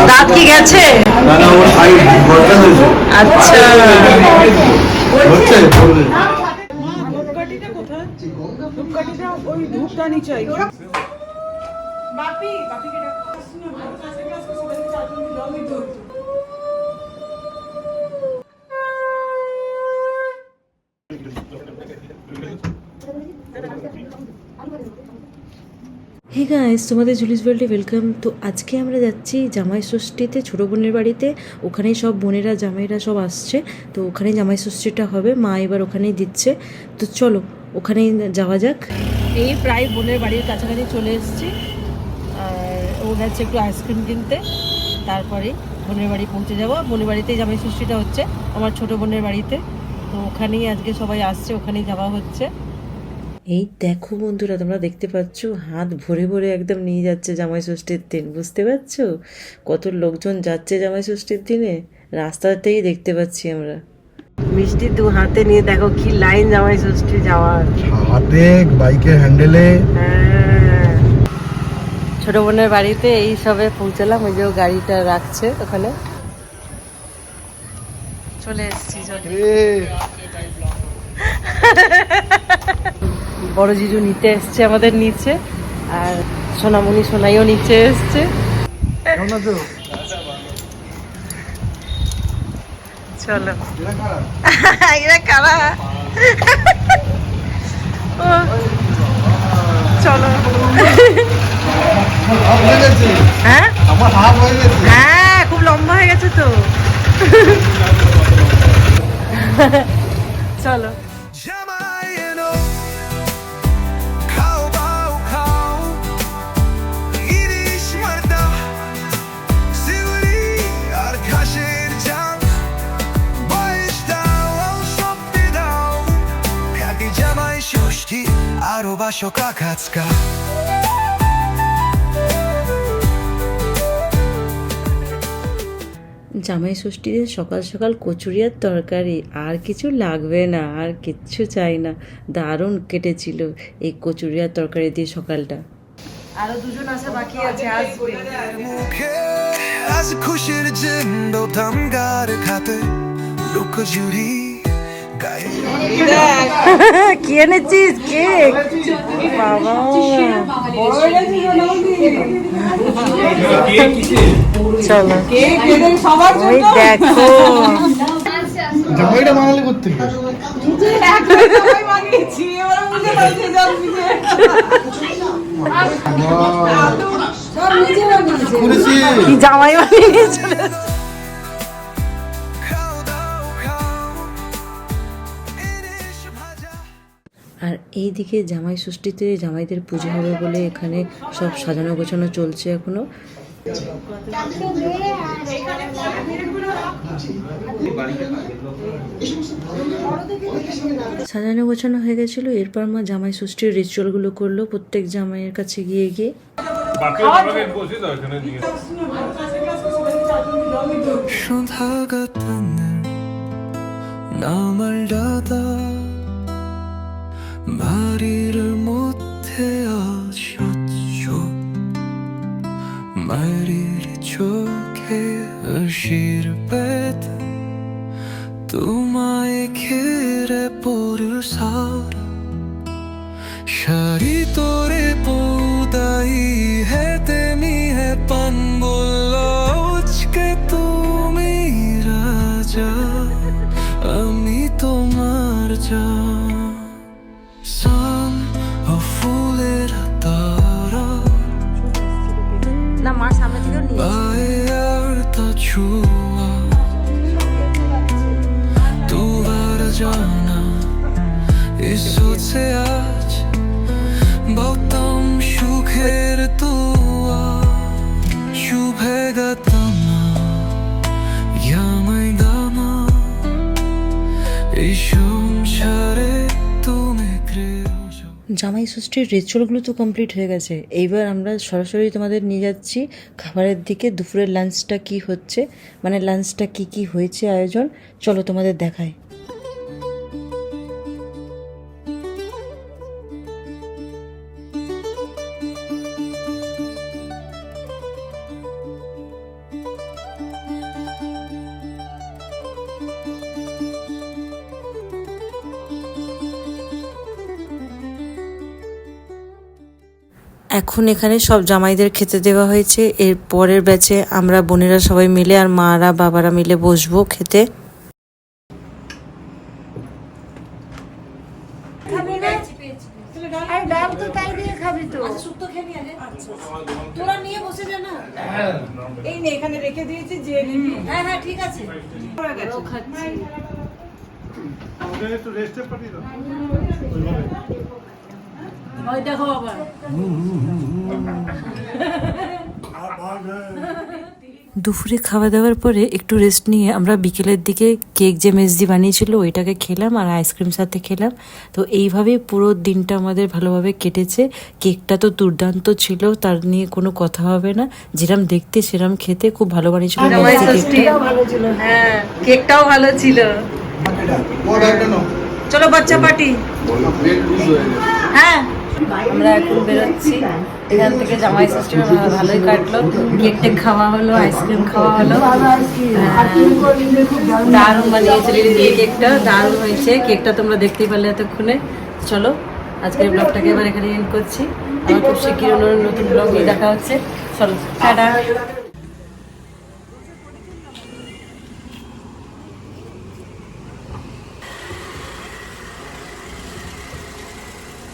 দাঁত কি গেছে? আচ্ছা হে গাইস, তোমাদের জুলিস ওয়ার্ল্ডে ওয়েলকাম। তো আজকে আমরা যাচ্ছি জামাই ষষ্ঠীতে ছোটো বোনের বাড়িতে। ওখানেই সব বোনেরা জামাইরা সব আসছে, তো ওখানেই জামাই ষষ্ঠীটা হবে। মা এবার ওখানেই দিচ্ছে, তো চলো ওখানেই যাওয়া যাক। এই প্রায় বোনের বাড়ির কাছাকাছি চলে এসেছি, আর ও গেছে একটু আইসক্রিম কিনতে, তারপরে বোনের বাড়ি পৌঁছে যাবো। বোনের বাড়িতেই জামাই ষষ্ঠীটা হচ্ছে, আমার ছোটো বোনের বাড়িতে। তো ওখানেই আজকে সবাই আসছে, ওখানেই যাওয়া হচ্ছে। এই দেখো বন্ধুরা, তোমরা দেখতে পাচ্ছ হাত ভরে ভরে একদম নিয়ে যাচ্ছে জামাই ষষ্ঠীর দিন। বুঝতে পারছো কত লোকজন যাচ্ছে জামাই ষষ্ঠীর দিনে? রাস্তাতেই দেখতে পাচ্ছি আমরা। মিষ্টি দু হাতে নিয়ে দেখো কি লাইন জামাই ষষ্ঠী যাওয়ার। হাতে বাইকের হ্যান্ডেলে। হ্যাঁ, ছোট বোনের বাড়িতে এই সবে পৌঁছালাম। ওই যে গাড়িটা রাখছে ওখানে, চলে এসছি। বড় জিজু নিতে এসছে আমাদের নিচে, আর সোনামণি সোনাইও নিচে এসছে। চলো এরা কারা? চলো হ্যাঁ হ্যাঁ, খুব লম্বা হয়ে গেছে তো। চলো আরো বাসো কাকাচকা। জামাই ষষ্ঠীতে সকাল সকাল কচুরি আর তরকারি, আর কিছু লাগবে না, আর কিচ্ছু চাই না। দারুণ কেটেছিল এই কচুরি আর তরকারি দিয়ে সকালটা। আরো দুজন আসা বাকি আছে, আসবে। মুখে আজ খুশির জিন্দো দমগার খাতে লুকোচুরি গায়ে। কি এনেছিস? কেক? বাবা চলো ওই দেখো জামাইটা বাঙালি করতে কি জামাই বানিয়ে চলে। আর এইদিকে জামাই ষষ্ঠীতে জামাইদের পুজো হবে বলে এখানে সব সাজানো গোছানো চলছে এখনো। সাজানো গোছানো হয়ে গেছিল। এরপর মা জামাই ষষ্ঠীর রিচুয়ালগুলো করলো প্রত্যেক জামাইয়ের কাছে গিয়ে গিয়ে। বাড়ির মধ্যে অসহ্য মায়ের চোখে হাসির বেদ তোমায় ঘিরে পরসার শাড়ি তোরে পৌদাই হেতে মিহে পান বলকে তুমি রাজা আমি তোমার যা। ফুলের তারা না মা সামনে থেকেও নিয়ে छुआ तू बार जाना इस सोच से आज बहुतम सुखेर तुआ शुभेगा तना या मैदाना इशुम छारे तुम्हें জামাই ষষ্ঠীর রিচুয়ালগুলো তো কমপ্লিট হয়ে গেছে। এইবার আমরা সরাসরি তোমাদের নিয়ে যাচ্ছি খাবারের দিকে। দুপুরের লাঞ্চটা কি হচ্ছে, মানে লাঞ্চটা কি কি হয়েছে আয়োজন, চলো তোমাদের দেখাই। এখন এখানে সব জামাইদের খেতে দেওয়া হয়েছে। এর পরের ব্যাচে আমরা বোনেরা সবাই মিলে আর মারা বাবারা মিলে বসবো খেতে। এই নে এখানে রেখে দিয়েছি যে নিবি। হ্যাঁ হ্যাঁ ঠিক আছে। ওই দেখো আবার দুপুরে খাওয়া দাওয়ার পরে একটু রেস্ট নিয়ে আমরা বিকেলের দিকে কেক যে মেজদি বানিয়েছিল ওইটাকে খেলাম আর আইসক্রিম সাথে খেলাম। তো এইভাবেই পুরো দিনটা আমাদের ভালোভাবে কেটেছে। কেকটা তো দুর্দান্ত ছিল, তার নিয়ে কোনো কথা হবে না। যেরম দেখতে সেরম খেতে, খুব ভালো বানিয়েছিল কেকটা। হ্যাঁ কেকটাও ভালো ছিল। চলো বাচ্চা পার্টি। হ্যাঁ আমরা এখন বেরোচ্ছি এখান থেকে। জামাই ষষ্ঠী ভালোই কাটলো, কেক টেক খাওয়া হলো, আইসক্রিম খাওয়া হলো। দারুণ বানিয়েছিল দিয়ে কেকটা, দারুণ হয়েছে কেকটা, তোমরা দেখতেই পারলে এতক্ষণে। চলো আজকের ব্লগটাকে এবার এখানে এন্ড করছি। আমার খুব শিগগিরই নতুন ব্লগ নিয়ে দেখা হচ্ছে। চলো টাটা।